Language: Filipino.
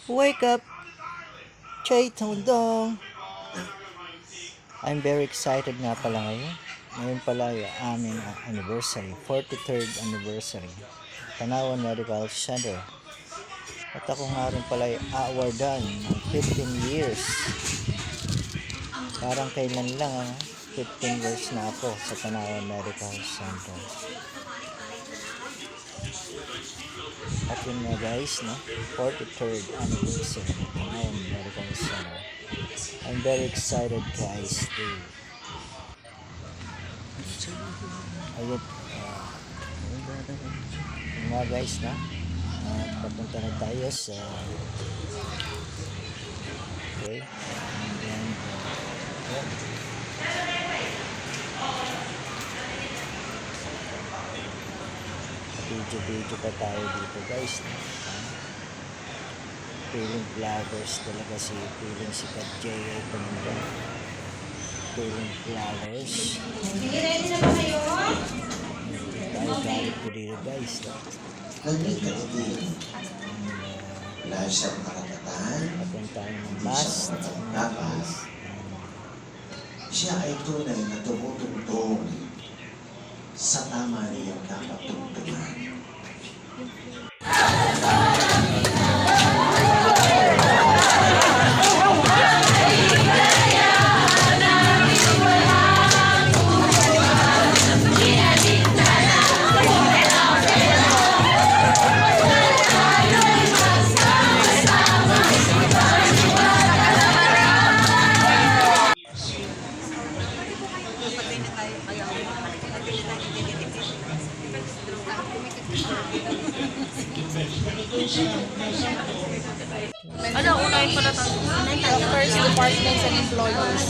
Wake up, Chay Tondong. I'm very excited nga pala ngayon. Ngayon pala yung aming anniversary, 43rd anniversary. Tanawan Medical Center. At ako nga rin pala yung awardan ng 15 years. Parang kailan lang, 15 years na ako sa Tanawan Medical Center. At yun nga guys, no? 43rd anniversary ng Tanawan Medical Center. I'm very excited guys to ayun yun nga guys, no? Papunta na tayo sa okay, and then video pa tayo dito guys, no? Feeling vloggers talaga feeling si J.A. Tumundong. Feeling vloggers. Ready na ba kayo? Tayo galit ko dito guys, no? Wala siyang karapatan. Pagpunta tayo ng bus. Tapos, siya ay tunay na tumutungtong sa tama niyang dapat tungtungan. Ano, unahin ko na tayo. Doctors, departments, and employers.